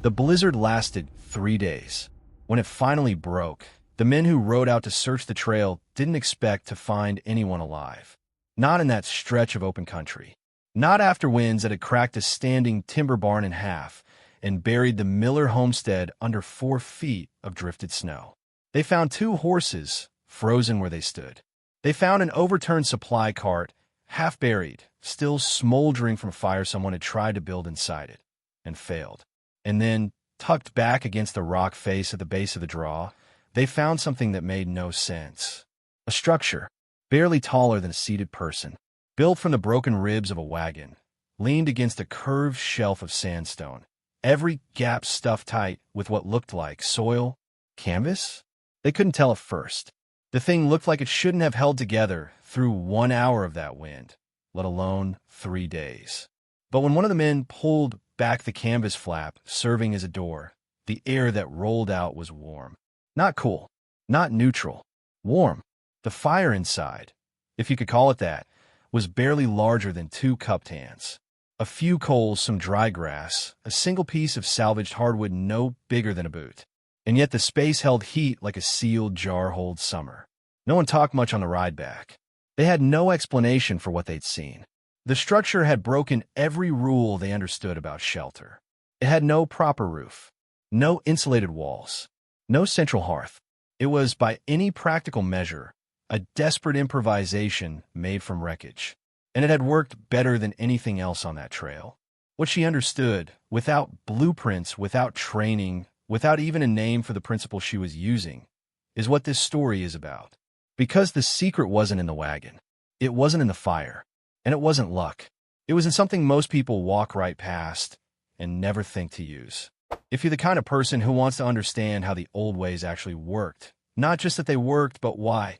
The blizzard lasted 3 days. When it finally broke, the men who rode out to search the trail didn't expect to find anyone alive. Not in that stretch of open country. Not after winds that had cracked a standing timber barn in half and buried the Miller homestead under 4 feet of drifted snow. They found 2 horses, frozen where they stood. They found an overturned supply cart, half buried, still smoldering from a fire someone had tried to build inside it, and failed. And then, tucked back against the rock face at the base of the draw, they found something that made no sense. A structure, barely taller than a seated person, built from the broken ribs of a wagon, leaned against a curved shelf of sandstone, every gap stuffed tight with what looked like soil, canvas? They couldn't tell at first. The thing looked like it shouldn't have held together through 1 hour of that wind, let alone 3 days. But when one of the men pulled back the canvas flap serving as a door, the air that rolled out was warm. Not cool, not neutral, warm. The fire inside, if you could call it that, was barely larger than 2 cupped hands. A few coals, some dry grass, a single piece of salvaged hardwood no bigger than a boot. And yet the space held heat like a sealed jar holds summer. No one talked much on the ride back. They had no explanation for what they'd seen. The structure had broken every rule they understood about shelter. It had no proper roof, no insulated walls, no central hearth. It was, by any practical measure, a desperate improvisation made from wreckage. And it had worked better than anything else on that trail. What she understood, without blueprints, without training, without even a name for the principle she was using, is what this story is about. Because the secret wasn't in the wagon. It wasn't in the fire. And it wasn't luck. It was in something most people walk right past and never think to use. If you're the kind of person who wants to understand how the old ways actually worked, not just that they worked, but why,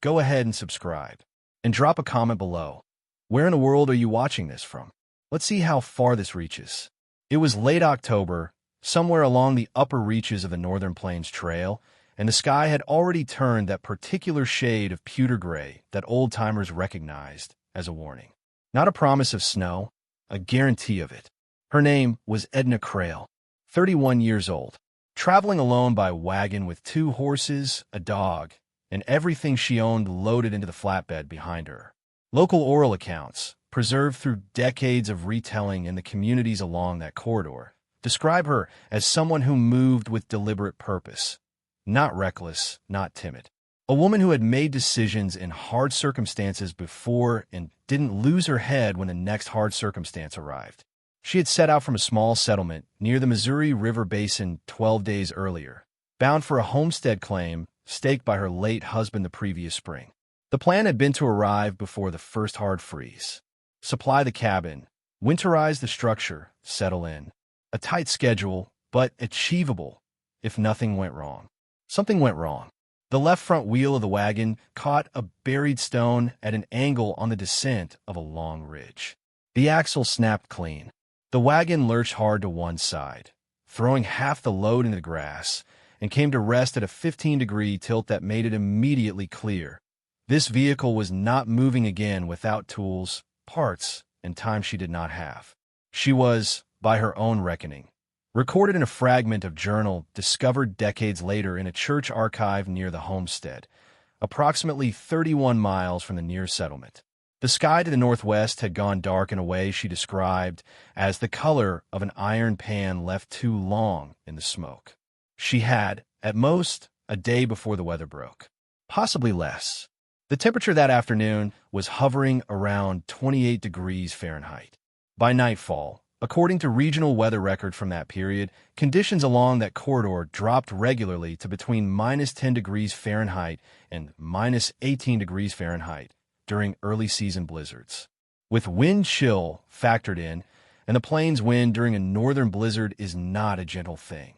go ahead and subscribe. And drop a comment below. Where in the world are you watching this from? Let's see how far this reaches. It was late October, somewhere along the upper reaches of the Northern Plains Trail, and the sky had already turned that particular shade of pewter gray that old-timers recognized as a warning. Not a promise of snow, a guarantee of it. Her name was Edna Crail, 31 years old, traveling alone by wagon with 2 horses, a dog, and everything she owned loaded into the flatbed behind her. Local oral accounts, preserved through decades of retelling in the communities along that corridor, describe her as someone who moved with deliberate purpose. Not reckless, not timid. A woman who had made decisions in hard circumstances before and didn't lose her head when the next hard circumstance arrived. She had set out from a small settlement near the Missouri River Basin 12 days earlier, bound for a homestead claim staked by her late husband the previous spring. The plan had been to arrive before the first hard freeze, supply the cabin, winterize the structure, settle in. A tight schedule, but achievable if nothing went wrong. Something went wrong. The left front wheel of the wagon caught a buried stone at an angle on the descent of a long ridge. The axle snapped clean. The wagon lurched hard to one side, throwing half the load into the grass, and came to rest at a 15-degree tilt that made it immediately clear. This vehicle was not moving again without tools, parts, and time she did not have. She was, by her own reckoning, recorded in a fragment of journal discovered decades later in a church archive near the homestead, approximately 31 miles from the near settlement. The sky to the northwest had gone dark in a way she described as the color of an iron pan left too long in the smoke. She had, at most, a day before the weather broke, possibly less. The temperature that afternoon was hovering around 28 degrees Fahrenheit. By nightfall, according to regional weather record from that period, conditions along that corridor dropped regularly to between -10 degrees Fahrenheit and -18 degrees Fahrenheit during early season blizzards. With wind chill factored in, and the plains wind during a northern blizzard is not a gentle thing.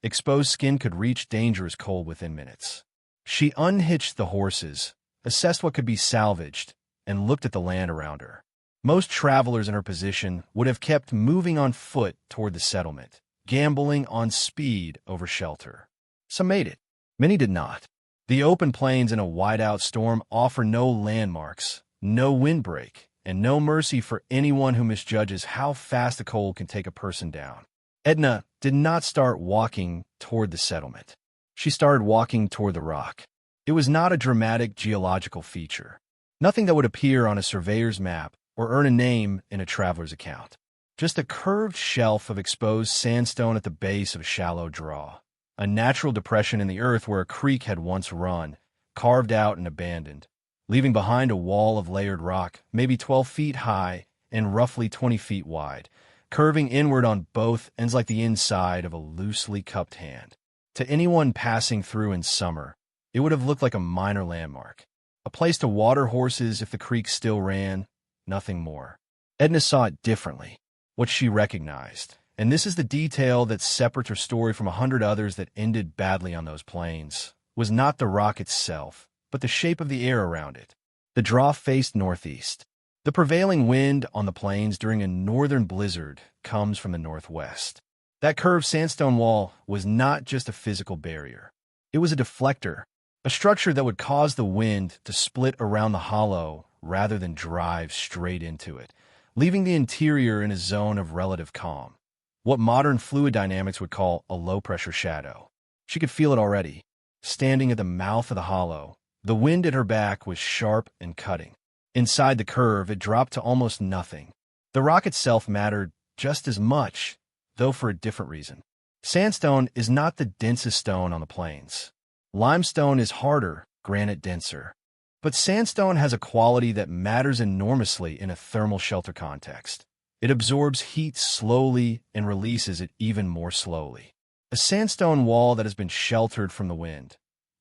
Exposed skin could reach dangerous cold within minutes. She unhitched the horses, assessed what could be salvaged, and looked at the land around her. Most travelers in her position would have kept moving on foot toward the settlement, gambling on speed over shelter. Some made it. Many did not. The open plains in a whiteout storm offer no landmarks, no windbreak, and no mercy for anyone who misjudges how fast the cold can take a person down. Edna did not start walking toward the settlement. She started walking toward the rock. It was not a dramatic geological feature, nothing that would appear on a surveyor's map or earn a name in a traveler's account. Just a curved shelf of exposed sandstone at the base of a shallow draw, a natural depression in the earth where a creek had once run, carved out and abandoned, leaving behind a wall of layered rock, maybe 12 feet high and roughly 20 feet wide, curving inward on both ends like the inside of a loosely cupped hand. To anyone passing through in summer, it would have looked like a minor landmark, a place to water horses if the creek still ran, nothing more. Edna saw it differently, what she recognized, and this is the detail that separates her story from 100 others that ended badly on those plains, was not the rock itself, but the shape of the air around it. The draw faced northeast. The prevailing wind on the plains during a northern blizzard comes from the northwest. That curved sandstone wall was not just a physical barrier. It was a deflector, a structure that would cause the wind to split around the hollow rather than drive straight into it, leaving the interior in a zone of relative calm, what modern fluid dynamics would call a low-pressure shadow. She could feel it already. Standing at the mouth of the hollow, the wind at her back was sharp and cutting. Inside the curve, it dropped to almost nothing. The rock itself mattered just as much, though for a different reason. Sandstone is not the densest stone on the plains. Limestone is harder, granite denser. But sandstone has a quality that matters enormously in a thermal shelter context. It absorbs heat slowly and releases it even more slowly. A sandstone wall that has been sheltered from the wind,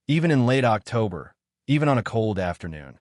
even in late October, even on a cold afternoon,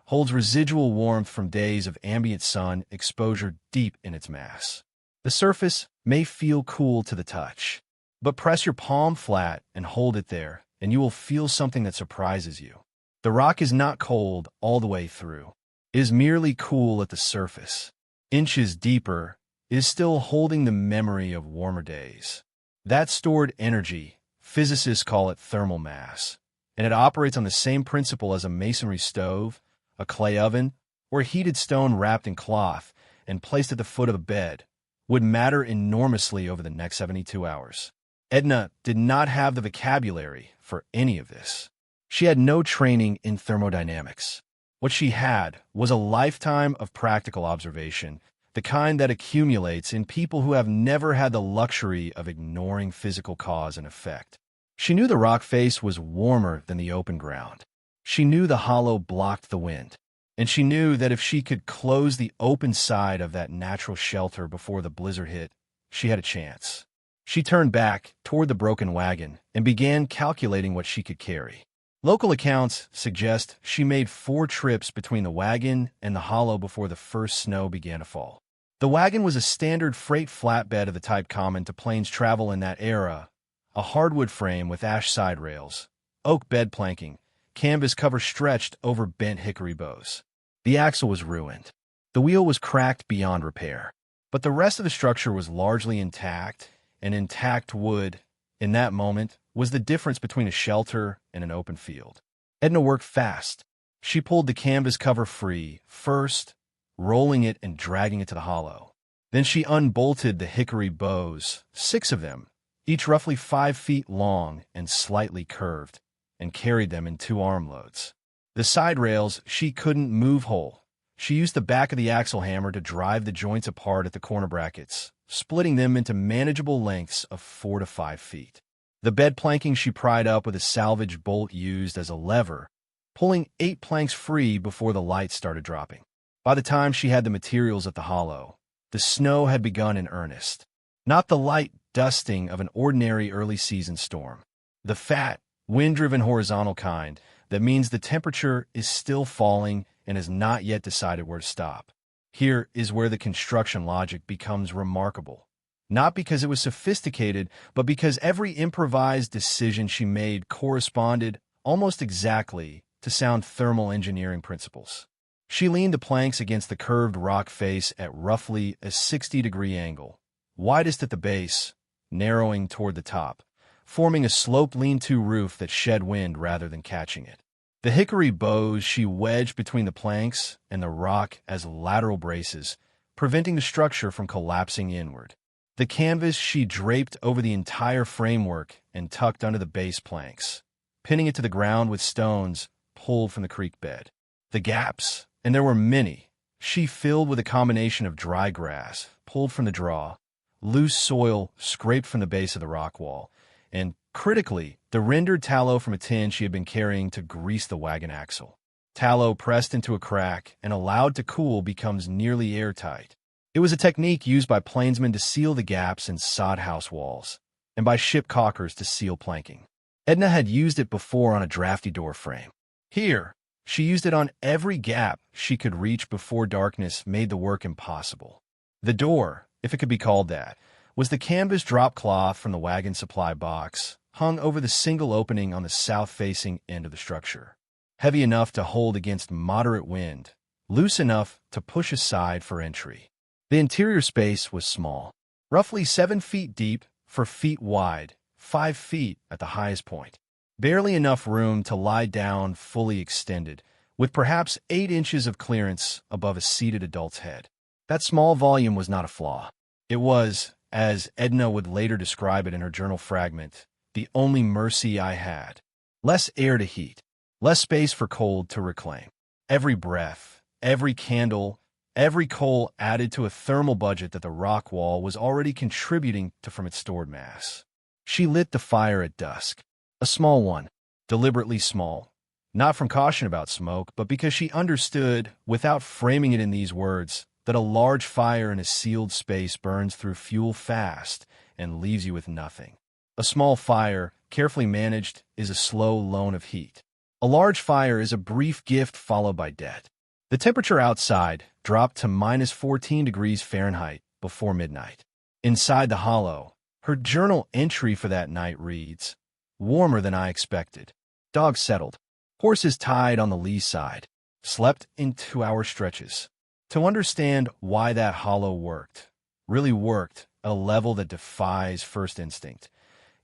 holds residual warmth from days of ambient sun exposure deep in its mass. The surface may feel cool to the touch, but press your palm flat and hold it there, and you will feel something that surprises you. The rock is not cold all the way through. It is merely cool at the surface. Inches deeper, it is still holding the memory of warmer days. That stored energy, physicists call it thermal mass, and it operates on the same principle as a masonry stove, a clay oven, or a heated stone wrapped in cloth and placed at the foot of a bed, would matter enormously over the next 72 hours. Edna did not have the vocabulary for any of this. She had no training in thermodynamics. What she had was a lifetime of practical observation, the kind that accumulates in people who have never had the luxury of ignoring physical cause and effect. She knew the rock face was warmer than the open ground. She knew the hollow blocked the wind, and she knew that if she could close the open side of that natural shelter before the blizzard hit, she had a chance. She turned back toward the broken wagon and began calculating what she could carry. Local accounts suggest she made 4 trips between the wagon and the hollow before the first snow began to fall. The wagon was a standard freight flatbed of the type common to plains travel in that era, a hardwood frame with ash side rails, oak bed planking, canvas cover stretched over bent hickory bows. The axle was ruined. The wheel was cracked beyond repair. But the rest of the structure was largely intact, and intact wood, in that moment, was the difference between a shelter and an open field. Edna worked fast. She pulled the canvas cover free, first, rolling it and dragging it to the hollow. Then she unbolted the hickory bows, 6 of them, each roughly 5 feet long and slightly curved, and carried them in 2 armloads. The side rails she couldn't move whole. She used the back of the axle hammer to drive the joints apart at the corner brackets, splitting them into manageable lengths of 4 to 5 feet. The bed planking she pried up with a salvaged bolt used as a lever, pulling 8 planks free before the light started dropping. By the time she had the materials at the hollow, the snow had begun in earnest. Not the light dusting of an ordinary early-season storm. The fat, wind-driven horizontal kind that means the temperature is still falling and has not yet decided where to stop. Here is where the construction logic becomes remarkable. Not because it was sophisticated, but because every improvised decision she made corresponded almost exactly to sound thermal engineering principles. She leaned the planks against the curved rock face at roughly a 60-degree angle, widest at the base, narrowing toward the top, forming a sloped lean-to roof that shed wind rather than catching it. The hickory bows she wedged between the planks and the rock as lateral braces, preventing the structure from collapsing inward. The canvas she draped over the entire framework and tucked under the base planks, pinning it to the ground with stones pulled from the creek bed. The gaps, and there were many, she filled with a combination of dry grass, pulled from the draw, loose soil scraped from the base of the rock wall, and, critically, the rendered tallow from a tin she had been carrying to grease the wagon axle. Tallow pressed into a crack and allowed to cool becomes nearly airtight. It was a technique used by plainsmen to seal the gaps in sod house walls, and by ship caulkers to seal planking. Edna had used it before on a drafty door frame. Here, she used it on every gap she could reach before darkness made the work impossible. The door, if it could be called that, was the canvas drop cloth from the wagon supply box, hung over the single opening on the south-facing end of the structure. Heavy enough to hold against moderate wind, loose enough to push aside for entry. The interior space was small, roughly 7 feet deep, 4 feet wide, 5 feet at the highest point. Barely enough room to lie down fully extended, with perhaps 8 inches of clearance above a seated adult's head. That small volume was not a flaw. It was, as Edna would later describe it in her journal fragment, the only mercy I had. Less air to heat, less space for cold to reclaim. Every breath, every candle, every coal added to a thermal budget that the rock wall was already contributing to from its stored mass. She lit the fire at dusk. A small one, deliberately small, not from caution about smoke, but because she understood, without framing it in these words, that a large fire in a sealed space burns through fuel fast and leaves you with nothing. A small fire, carefully managed, is a slow loan of heat. A large fire is a brief gift followed by death. The temperature outside dropped to -14 degrees Fahrenheit before midnight. Inside the hollow, her journal entry for that night reads, "Warmer than I expected. Dogs settled. Horses tied on the lee side. Slept in 2-hour stretches." To understand why that hollow worked, really worked, at a level that defies first instinct,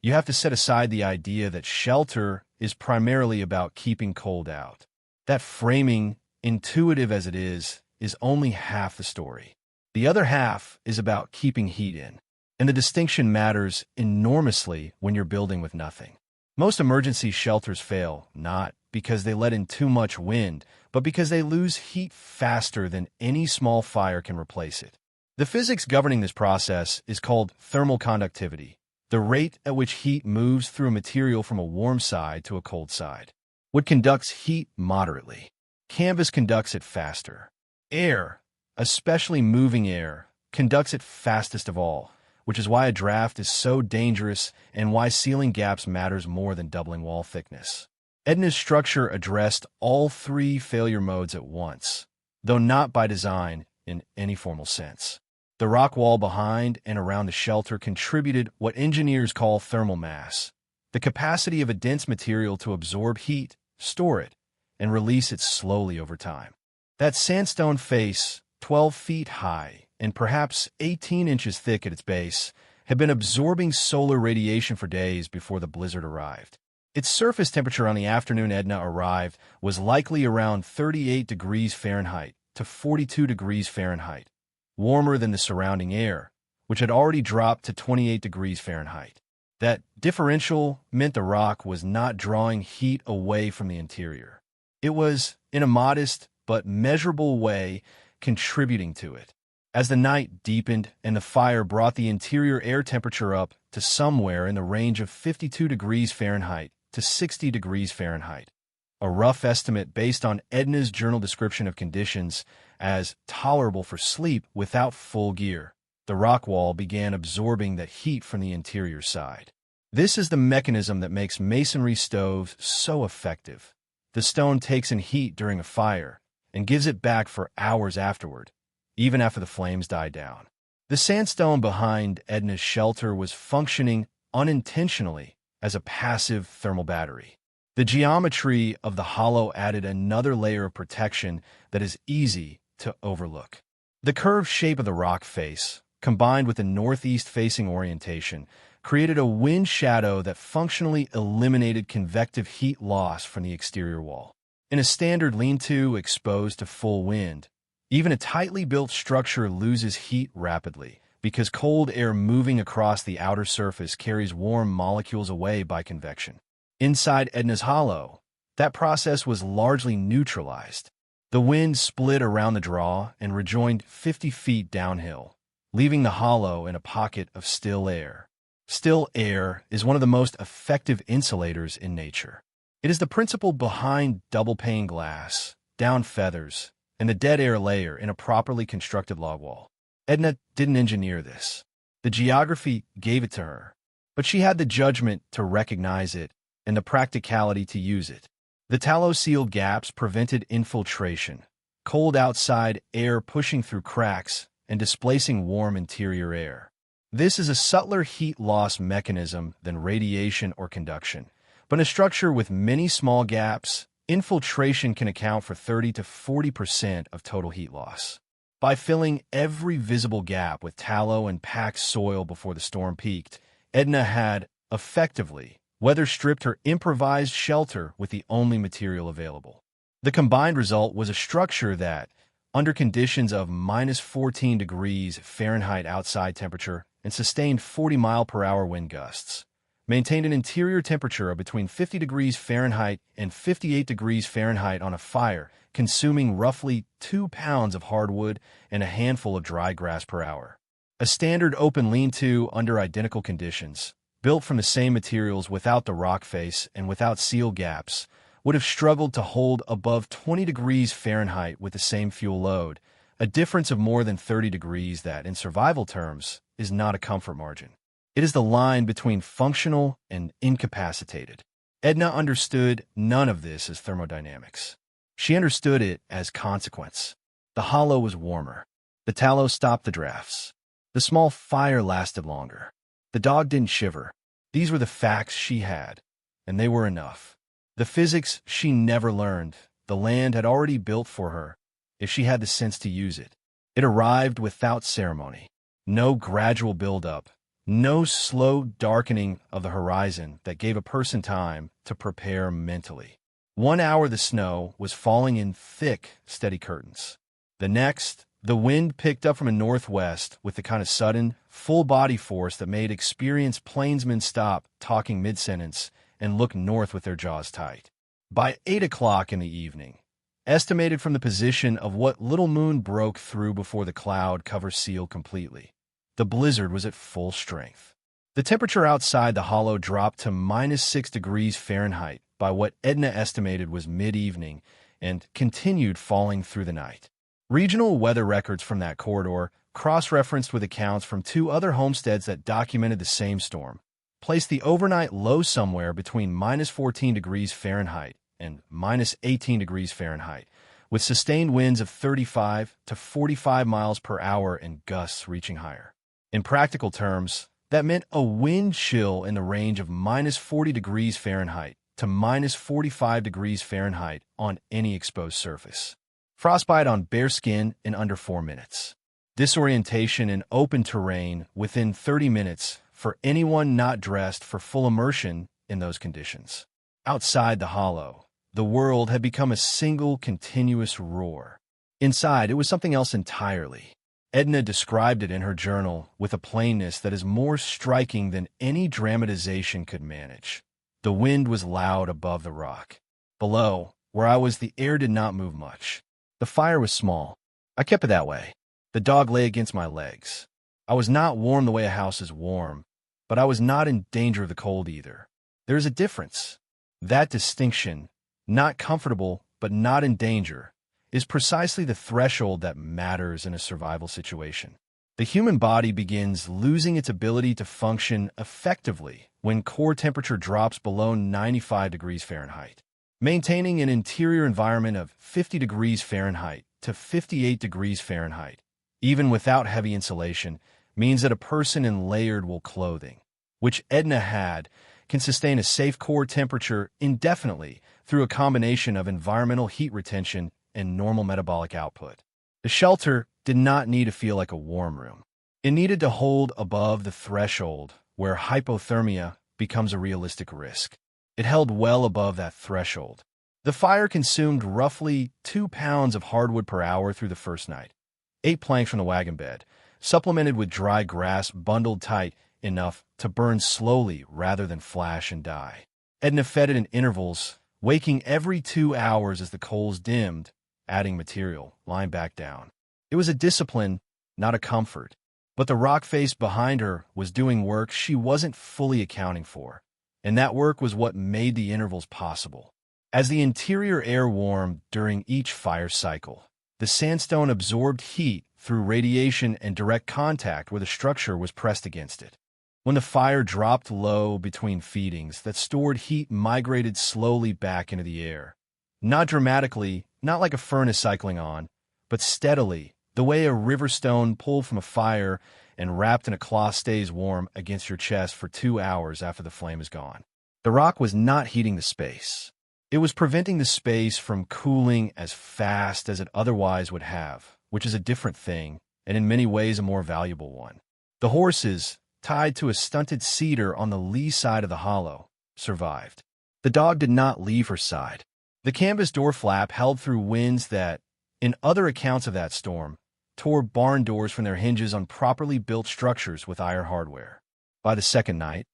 you have to set aside the idea that shelter is primarily about keeping cold out. That framing, intuitive as it is only half the story. The other half is about keeping heat in, and the distinction matters enormously when you're building with nothing. Most emergency shelters fail, not because they let in too much wind, but because they lose heat faster than any small fire can replace it. The physics governing this process is called thermal conductivity, the rate at which heat moves through a material from a warm side to a cold side. Wood conducts heat moderately. Canvas conducts it faster. Air, especially moving air, conducts it fastest of all, which is why a draft is so dangerous and why sealing gaps matters more than doubling wall thickness. Edna's structure addressed all 3 failure modes at once, though not by design in any formal sense. The rock wall behind and around the shelter contributed what engineers call thermal mass, the capacity of a dense material to absorb heat, store it, and release it slowly over time. That sandstone face, 12 feet high and perhaps 18 inches thick at its base, had been absorbing solar radiation for days before the blizzard arrived. Its surface temperature on the afternoon Edna arrived was likely around 38 degrees Fahrenheit to 42 degrees Fahrenheit, warmer than the surrounding air, which had already dropped to 28 degrees Fahrenheit. That differential meant the rock was not drawing heat away from the interior. It was, in a modest but measurable way, contributing to it. As the night deepened and the fire brought the interior air temperature up to somewhere in the range of 52 degrees Fahrenheit to 60 degrees Fahrenheit, a rough estimate based on Edna's journal description of conditions as tolerable for sleep without full gear, the rock wall began absorbing that heat from the interior side. This is the mechanism that makes masonry stoves so effective. The stone takes in heat during a fire and gives it back for hours afterward, even after the flames die down. The sandstone behind Edna's shelter was functioning unintentionally as a passive thermal battery. The geometry of the hollow added another layer of protection that is easy to overlook. The curved shape of the rock face, combined with the northeast-facing orientation, created a wind shadow that functionally eliminated convective heat loss from the exterior wall. In a standard lean-to exposed to full wind, even a tightly built structure loses heat rapidly, because cold air moving across the outer surface carries warm molecules away by convection. Inside Edna's hollow, that process was largely neutralized. The wind split around the draw and rejoined 50 feet downhill, leaving the hollow in a pocket of still air. Still air is one of the most effective insulators in nature. It is the principle behind double-pane glass, down feathers, and the dead air layer in a properly constructed log wall. Edna didn't engineer this. The geography gave it to her, but she had the judgment to recognize it and the practicality to use it. The tallow-sealed gaps prevented infiltration, cold outside air pushing through cracks and displacing warm interior air. This is a subtler heat loss mechanism than radiation or conduction, but in a structure with many small gaps, infiltration can account for 30 to 40% of total heat loss. By filling every visible gap with tallow and packed soil before the storm peaked, Edna had, effectively, weather-stripped her improvised shelter with the only material available. The combined result was a structure that, under conditions of -14 degrees Fahrenheit outside temperature and sustained 40-mile-per-hour wind gusts, maintained an interior temperature of between 50 degrees Fahrenheit and 58 degrees Fahrenheit on a fire, consuming roughly 2 pounds of hardwood and a handful of dry grass per hour. A standard open lean-to under identical conditions, built from the same materials without the rock face and without seal gaps, would have struggled to hold above 20 degrees Fahrenheit with the same fuel load, a difference of more than 30 degrees that, in survival terms, is not a comfort margin. It is the line between functional and incapacitated. Edna understood none of this as thermodynamics. She understood it as consequence. The hollow was warmer. The tallow stopped the drafts. The small fire lasted longer. The dog didn't shiver. These were the facts she had, and they were enough. The physics she never learned, the land had already built for her, if she had the sense to use it. It arrived without ceremony. No gradual build-up, no slow darkening of the horizon that gave a person time to prepare mentally. 1 hour the snow was falling in thick, steady curtains. The next, the wind picked up from a northwest with the kind of sudden, full-body force that made experienced plainsmen stop talking mid-sentence and look north with their jaws tight. By 8 o'clock in the evening, estimated from the position of what little moon broke through before the cloud cover sealed completely, the blizzard was at full strength. The temperature outside the hollow dropped to -6 degrees Fahrenheit by what Edna estimated was mid-evening and continued falling through the night. Regional weather records from that corridor, cross-referenced with accounts from 2 other homesteads that documented the same storm, placed the overnight low somewhere between -14 degrees Fahrenheit and -18 degrees Fahrenheit, with sustained winds of 35 to 45 miles per hour and gusts reaching higher. In practical terms, that meant a wind chill in the range of -40 degrees Fahrenheit to -45 degrees Fahrenheit on any exposed surface. Frostbite on bare skin in under 4 minutes. Disorientation in open terrain within 30 minutes for anyone not dressed for full immersion in those conditions. Outside the hollow, the world had become a single continuous roar. Inside, it was something else entirely. Edna described it in her journal with a plainness that is more striking than any dramatization could manage. The wind was loud above the rock. Below, where I was, the air did not move much. The fire was small. I kept it that way. The dog lay against my legs. I was not warm the way a house is warm, but I was not in danger of the cold either. There is a difference. That distinction, not comfortable but not in danger, is precisely the threshold that matters in a survival situation. The human body begins losing its ability to function effectively when core temperature drops below 95 degrees Fahrenheit. Maintaining an interior environment of 50 degrees Fahrenheit to 58 degrees Fahrenheit, even without heavy insulation, means that a person in layered wool clothing, which Edna had, can sustain a safe core temperature indefinitely through a combination of environmental heat retention and normal metabolic output. The shelter did not need to feel like a warm room. It needed to hold above the threshold where hypothermia becomes a realistic risk. It held well above that threshold. The fire consumed roughly 2 pounds of hardwood per hour through the first night. 8 planks from the wagon bed, supplemented with dry grass bundled tight enough to burn slowly rather than flash and die. Edna fed it in intervals, waking every 2 hours as the coals dimmed, adding material, lying back down. It was a discipline, not a comfort. But the rock face behind her was doing work she wasn't fully accounting for, and that work was what made the intervals possible. As the interior air warmed during each fire cycle, the sandstone absorbed heat through radiation and direct contact where the structure was pressed against it. When the fire dropped low between feedings, that stored heat migrated slowly back into the air. Not dramatically, not like a furnace cycling on, but steadily, the way a river stone pulled from a fire and wrapped in a cloth stays warm against your chest for 2 hours after the flame is gone. The rock was not heating the space. It was preventing the space from cooling as fast as it otherwise would have, which is a different thing, and in many ways a more valuable one. The horses, tied to a stunted cedar on the lee side of the hollow, survived. The dog did not leave her side. The canvas door flap held through winds that, in other accounts of that storm, tore barn doors from their hinges on properly built structures with iron hardware. By the second night,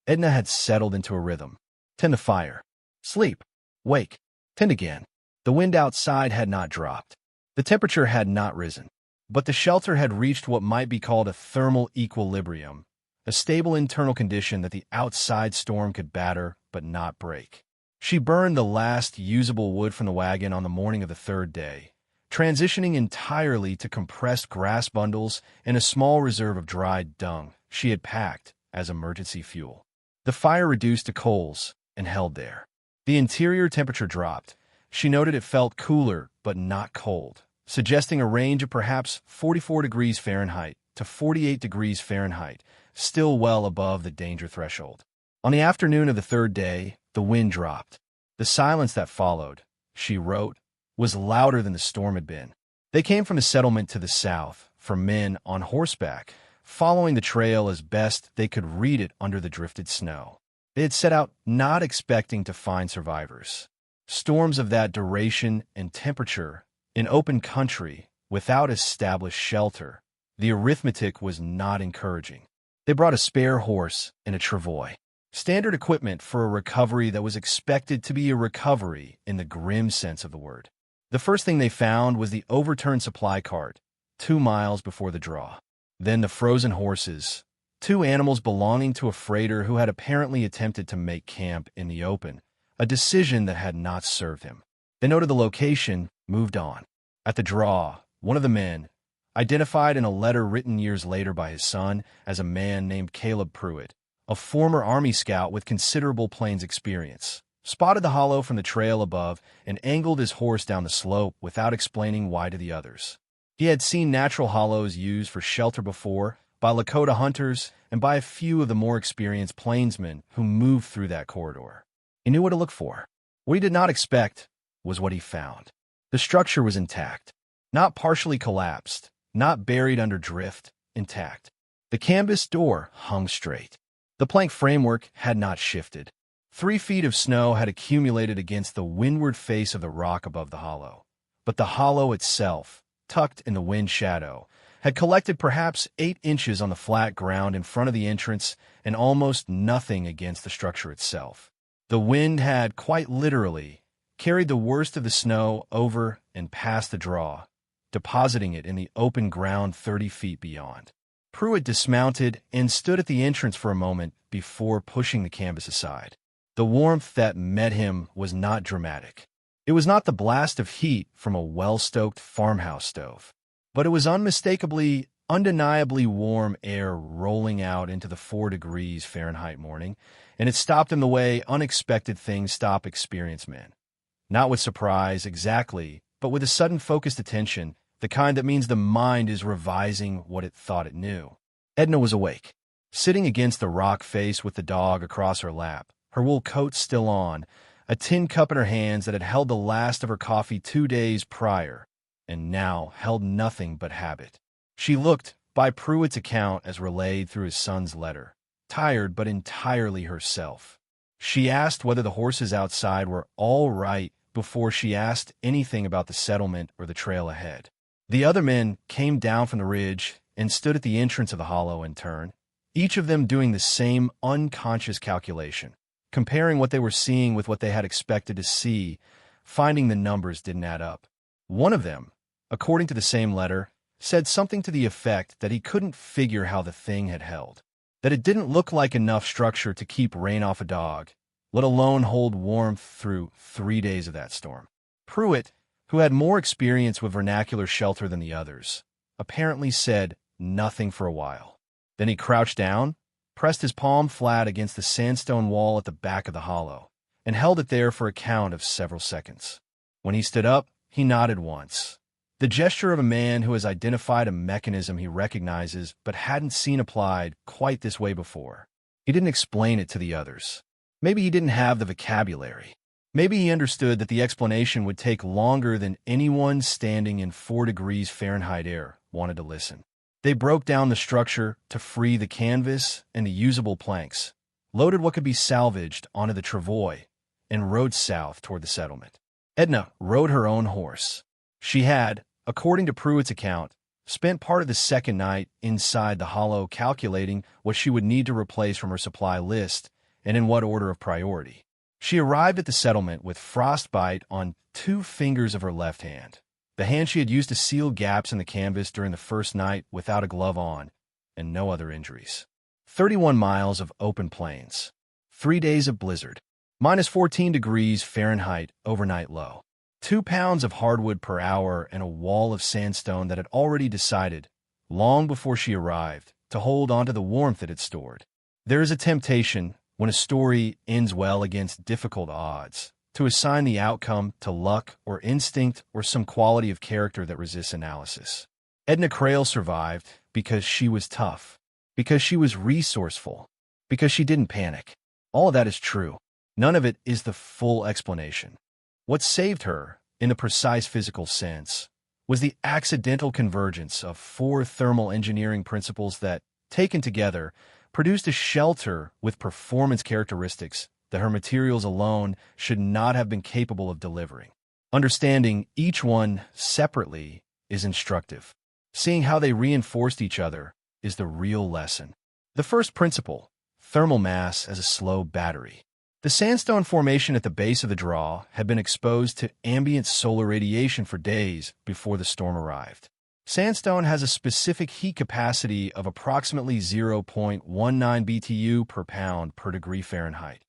Edna had settled into a rhythm. Tend the fire. Sleep. Wake. Tend again. The wind outside had not dropped. The temperature had not risen. But the shelter had reached what might be called a thermal equilibrium, a stable internal condition that the outside storm could batter but not break. She burned the last usable wood from the wagon on the morning of the third day, transitioning entirely to compressed grass bundles and a small reserve of dried dung she had packed as emergency fuel. The fire reduced to coals and held there. The interior temperature dropped. She noted it felt cooler but not cold, suggesting a range of perhaps 44 degrees Fahrenheit to 48 degrees Fahrenheit, still well above the danger threshold. On the afternoon of the third day, the wind dropped. The silence that followed, she wrote, was louder than the storm had been. They came from a settlement to the south, from men on horseback, following the trail as best they could read it under the drifted snow. They had set out not expecting to find survivors. Storms of that duration and temperature, in open country, without established shelter, the arithmetic was not encouraging. They brought a spare horse and a travois. Standard equipment for a recovery that was expected to be a recovery in the grim sense of the word. The first thing they found was the overturned supply cart, 2 miles before the draw. Then the frozen horses, 2 animals belonging to a freighter who had apparently attempted to make camp in the open, a decision that had not served him. They noted the location, moved on. At the draw, one of the men, identified in a letter written years later by his son as a man named Caleb Pruitt, a former Army scout with considerable plains experience, spotted the hollow from the trail above and angled his horse down the slope without explaining why to the others. He had seen natural hollows used for shelter before by Lakota hunters and by a few of the more experienced plainsmen who moved through that corridor. He knew what to look for. What he did not expect was what he found. The structure was intact, not partially collapsed, not buried under drift, intact. The canvas door hung straight. The plank framework had not shifted. 3 feet of snow had accumulated against the windward face of the rock above the hollow. But the hollow itself, tucked in the wind shadow, had collected perhaps 8 inches on the flat ground in front of the entrance and almost nothing against the structure itself. The wind had, quite literally, carried the worst of the snow over and past the draw, depositing it in the open ground 30 feet beyond. Pruitt dismounted and stood at the entrance for a moment before pushing the canvas aside. The warmth that met him was not dramatic. It was not the blast of heat from a well-stoked farmhouse stove, but it was unmistakably, undeniably warm air rolling out into the 4 degrees Fahrenheit morning, and it stopped in the way unexpected things stop experienced men. Not with surprise, exactly, but with a sudden focused attention, the kind that means the mind is revising what it thought it knew. Edna was awake, sitting against the rock face with the dog across her lap, her wool coat still on, a tin cup in her hands that had held the last of her coffee 2 days prior, and now held nothing but habit. She looked, by Pruitt's account as relayed through his son's letter, tired but entirely herself. She asked whether the horses outside were all right before she asked anything about the settlement or the trail ahead. The other men came down from the ridge and stood at the entrance of the hollow in turn, each of them doing the same unconscious calculation, comparing what they were seeing with what they had expected to see, finding the numbers didn't add up. One of them, according to the same letter, said something to the effect that he couldn't figure how the thing had held, that it didn't look like enough structure to keep rain off a dog, let alone hold warmth through 3 days of that storm. Pruitt, who had more experience with vernacular shelter than the others, apparently said nothing for a while. Then he crouched down, pressed his palm flat against the sandstone wall at the back of the hollow, and held it there for a count of several seconds. When he stood up, he nodded once, the gesture of a man who has identified a mechanism he recognizes but hadn't seen applied quite this way before. He didn't explain it to the others. Maybe he didn't have the vocabulary. Maybe he understood that the explanation would take longer than anyone standing in 4 degrees Fahrenheit air wanted to listen. They broke down the structure to free the canvas and the usable planks, loaded what could be salvaged onto the travois, and rode south toward the settlement. Edna rode her own horse. She had, according to Pruitt's account, spent part of the second night inside the hollow calculating what she would need to replace from her supply list and in what order of priority. She arrived at the settlement with frostbite on 2 fingers of her left hand, the hand she had used to seal gaps in the canvas during the first night without a glove on, and no other injuries. 31 miles of open plains, 3 days of blizzard, minus 14 degrees Fahrenheit overnight low, 2 pounds of hardwood per hour, and a wall of sandstone that had already decided, long before she arrived, to hold onto the warmth it had stored. There is a temptation, when a story ends well against difficult odds, to assign the outcome to luck or instinct or some quality of character that resists analysis. Edna Crail survived because she was tough, because she was resourceful, because she didn't panic. All of that is true. None of it is the full explanation. What saved her, in the precise physical sense, was the accidental convergence of 4 thermal engineering principles that, taken together, produced a shelter with performance characteristics that her materials alone should not have been capable of delivering. Understanding each one separately is instructive. Seeing how they reinforced each other is the real lesson. The first principle, thermal mass as a slow battery. The sandstone formation at the base of the draw had been exposed to ambient solar radiation for days before the storm arrived. Sandstone has a specific heat capacity of approximately 0.19 BTU per pound per degree Fahrenheit,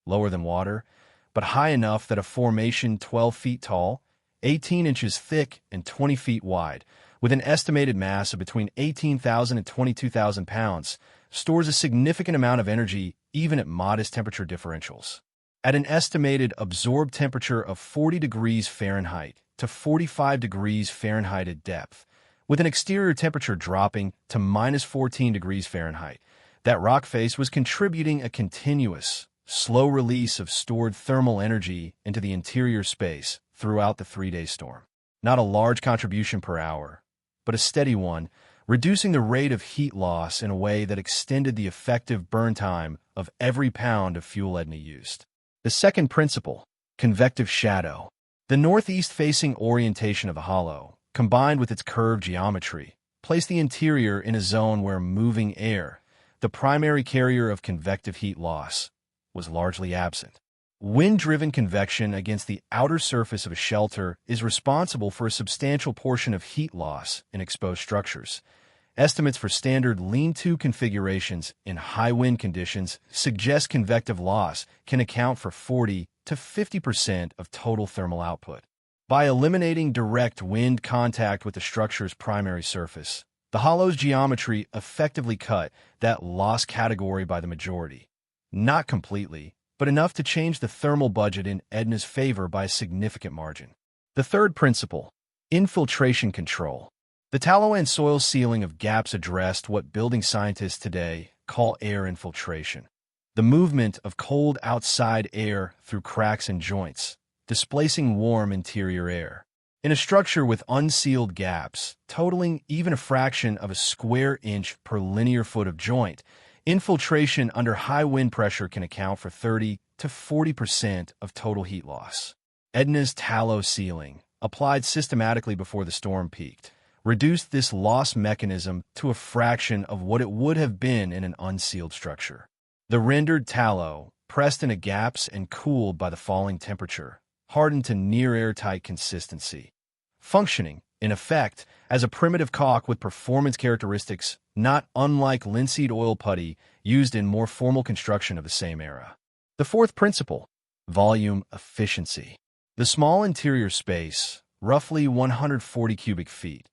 lower than water, but high enough that a formation 12 feet tall, 18 inches thick, and 20 feet wide, with an estimated mass of between 18,000 and 22,000 pounds, stores a significant amount of energy even at modest temperature differentials. At an estimated absorbed temperature of 40 degrees Fahrenheit to 45 degrees Fahrenheit at depth, with an exterior temperature dropping to minus 14 degrees Fahrenheit, that rock face was contributing a continuous, slow release of stored thermal energy into the interior space throughout the 3-day storm. Not a large contribution per hour, but a steady one, reducing the rate of heat loss in a way that extended the effective burn time of every pound of fuel Edna used. The second principle, convective shadow. The northeast-facing orientation of the hollow, combined with its curved geometry, placed the interior in a zone where moving air, the primary carrier of convective heat loss, was largely absent. Wind-driven convection against the outer surface of a shelter is responsible for a substantial portion of heat loss in exposed structures. Estimates for standard lean-to configurations in high wind conditions suggest convective loss can account for 40 to 50% of total thermal output. By eliminating direct wind contact with the structure's primary surface, the hollow's geometry effectively cut that loss category by the majority. Not completely, but enough to change the thermal budget in Edna's favor by a significant margin. The third principle, infiltration control. The tallow and soil sealing of gaps addressed what building scientists today call air infiltration, the movement of cold outside air through cracks and joints, displacing warm interior air. In a structure with unsealed gaps, totaling even a fraction of a square inch per linear foot of joint, infiltration under high wind pressure can account for 30 to 40% of total heat loss. Edna's tallow sealing, applied systematically before the storm peaked, reduced this loss mechanism to a fraction of what it would have been in an unsealed structure. The rendered tallow, pressed into gaps and cooled by the falling temperature, hardened to near airtight consistency, functioning, in effect, as a primitive caulk with performance characteristics not unlike linseed oil putty used in more formal construction of the same era. The fourth principle, volume efficiency. The small interior space, roughly 140 cubic feet,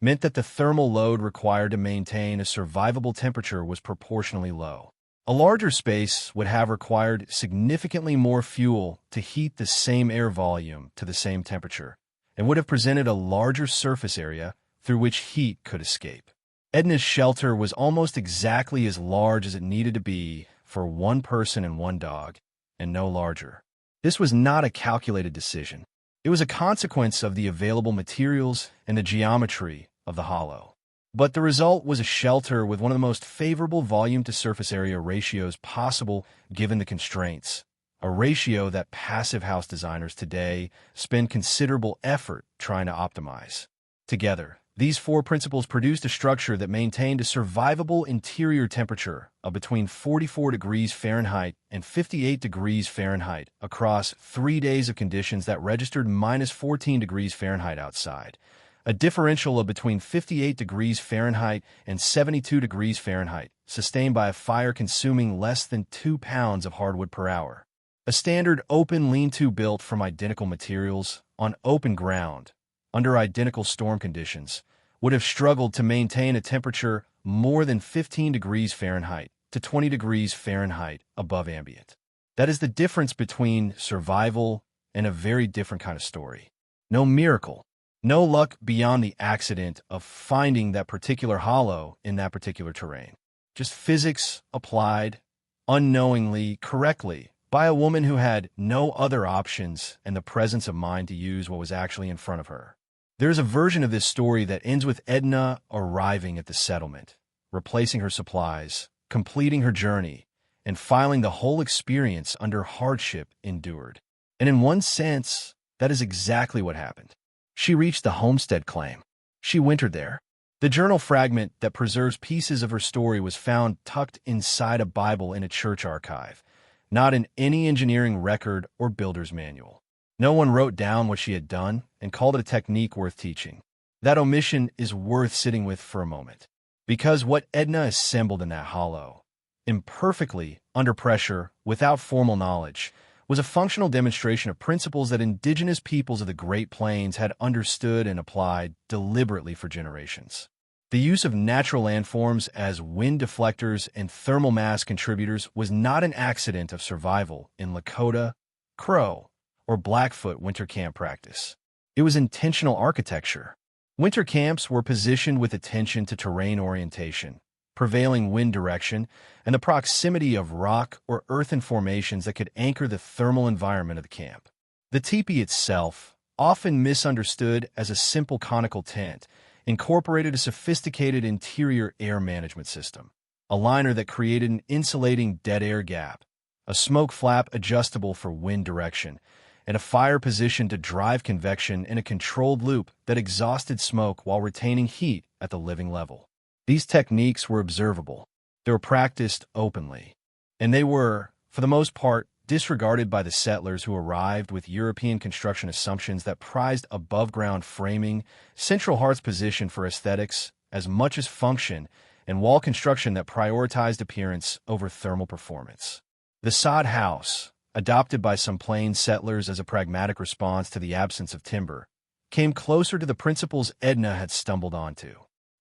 meant that the thermal load required to maintain a survivable temperature was proportionally low. A larger space would have required significantly more fuel to heat the same air volume to the same temperature, and would have presented a larger surface area through which heat could escape. Edna's shelter was almost exactly as large as it needed to be for one person and one dog, and no larger. This was not a calculated decision. It was a consequence of the available materials and the geometry of the hollow. But the result was a shelter with one of the most favorable volume-to-surface area ratios possible given the constraints, a ratio that passive house designers today spend considerable effort trying to optimize. Together, these four principles produced a structure that maintained a survivable interior temperature of between 44 degrees Fahrenheit and 58 degrees Fahrenheit across 3 days of conditions that registered minus 14 degrees Fahrenheit outside, a differential of between 58 degrees Fahrenheit and 72 degrees Fahrenheit, sustained by a fire consuming less than 2 pounds of hardwood per hour. A standard open lean-to built from identical materials on open ground, under identical storm conditions, would have struggled to maintain a temperature more than 15 degrees Fahrenheit to 20 degrees Fahrenheit above ambient. That is the difference between survival and a very different kind of story. No miracle, no luck beyond the accident of finding that particular hollow in that particular terrain. Just physics applied, unknowingly, correctly, by a woman who had no other options and the presence of mind to use what was actually in front of her. There's a version of this story that ends with Edna arriving at the settlement, replacing her supplies, completing her journey, and filing the whole experience under hardship endured. And in one sense, that is exactly what happened. She reached the homestead claim. She wintered there. The journal fragment that preserves pieces of her story was found tucked inside a Bible in a church archive, not in any engineering record or builder's manual. No one wrote down what she had done and called it a technique worth teaching. That omission is worth sitting with for a moment, because what Edna assembled in that hollow, imperfectly, under pressure, without formal knowledge, was a functional demonstration of principles that indigenous peoples of the Great Plains had understood and applied deliberately for generations. The use of natural landforms as wind deflectors and thermal mass contributors was not an accident of survival in Lakota, Crow, or Blackfoot winter camp practice. It was intentional architecture. Winter camps were positioned with attention to terrain orientation, prevailing wind direction, and the proximity of rock or earthen formations that could anchor the thermal environment of the camp. The teepee itself, often misunderstood as a simple conical tent, incorporated a sophisticated interior air management system, a liner that created an insulating dead air gap, a smoke flap adjustable for wind direction, and a fire position to drive convection in a controlled loop that exhausted smoke while retaining heat at the living level. These techniques were observable. They were practiced openly, and they were, for the most part, disregarded by the settlers who arrived with European construction assumptions that prized above-ground framing, central hearth position for aesthetics as much as function, and wall construction that prioritized appearance over thermal performance. The sod house, adopted by some plain settlers as a pragmatic response to the absence of timber, came closer to the principles Edna had stumbled onto.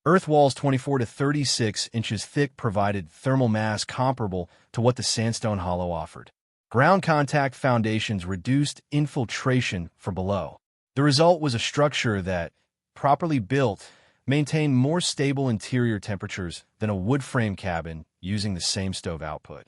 Earth walls 24 to 36 inches thick provided thermal mass comparable to what the sandstone hollow offered. Ground contact foundations reduced infiltration from below. The result was a structure that, properly built, maintained more stable interior temperatures than a wood frame cabin using the same stove output.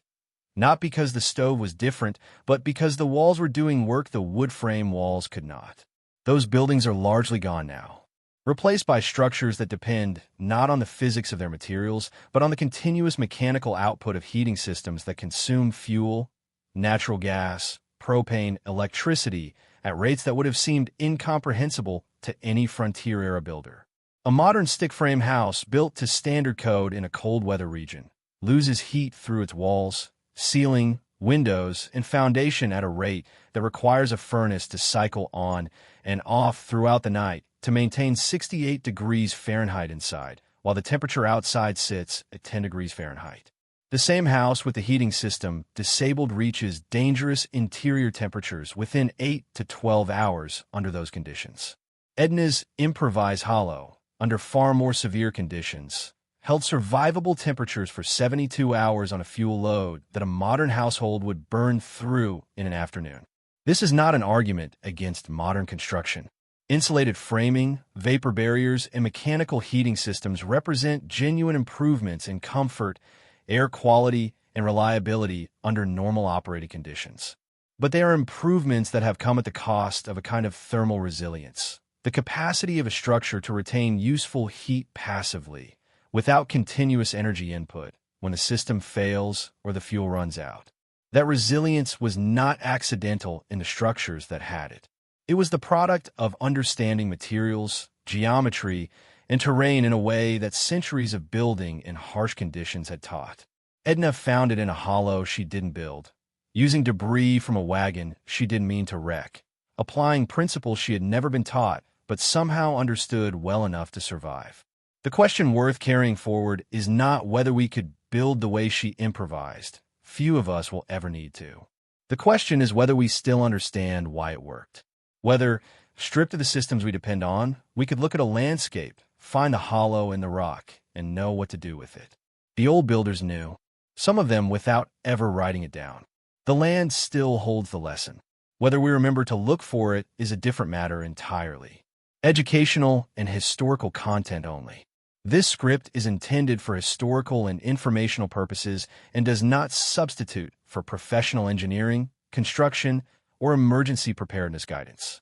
Not because the stove was different, but because the walls were doing work the wood frame walls could not. Those buildings are largely gone now, replaced by structures that depend not on the physics of their materials, but on the continuous mechanical output of heating systems that consume fuel, natural gas, propane, electricity at rates that would have seemed incomprehensible to any frontier-era builder. A modern stick-frame house built to standard code in a cold weather region loses heat through its walls, ceiling, windows, and foundation at a rate that requires a furnace to cycle on and off throughout the night to maintain 68 degrees Fahrenheit inside, while the temperature outside sits at 10 degrees Fahrenheit. The same house with the heating system disabled reaches dangerous interior temperatures within 8 to 12 hours under those conditions. Edna's improvised hollow, under far more severe conditions, held survivable temperatures for 72 hours on a fuel load that a modern household would burn through in an afternoon. This is not an argument against modern construction. Insulated framing, vapor barriers, and mechanical heating systems represent genuine improvements in comfort, air quality, and reliability under normal operating conditions. But they are improvements that have come at the cost of a kind of thermal resilience, the capacity of a structure to retain useful heat passively, without continuous energy input, when the system fails or the fuel runs out. That resilience was not accidental in the structures that had it. It was the product of understanding materials, geometry, and terrain in a way that centuries of building in harsh conditions had taught. Edna found it in a hollow she didn't build, using debris from a wagon she didn't mean to wreck, applying principles she had never been taught but somehow understood well enough to survive. The question worth carrying forward is not whether we could build the way she improvised. Few of us will ever need to. The question is whether we still understand why it worked. Whether, stripped of the systems we depend on, we could look at a landscape, find the hollow in the rock, and know what to do with it. The old builders knew, some of them without ever writing it down. The land still holds the lesson. Whether we remember to look for it is a different matter entirely. Educational and historical content only. This script is intended for historical and informational purposes and does not substitute for professional engineering, construction, or emergency preparedness guidance.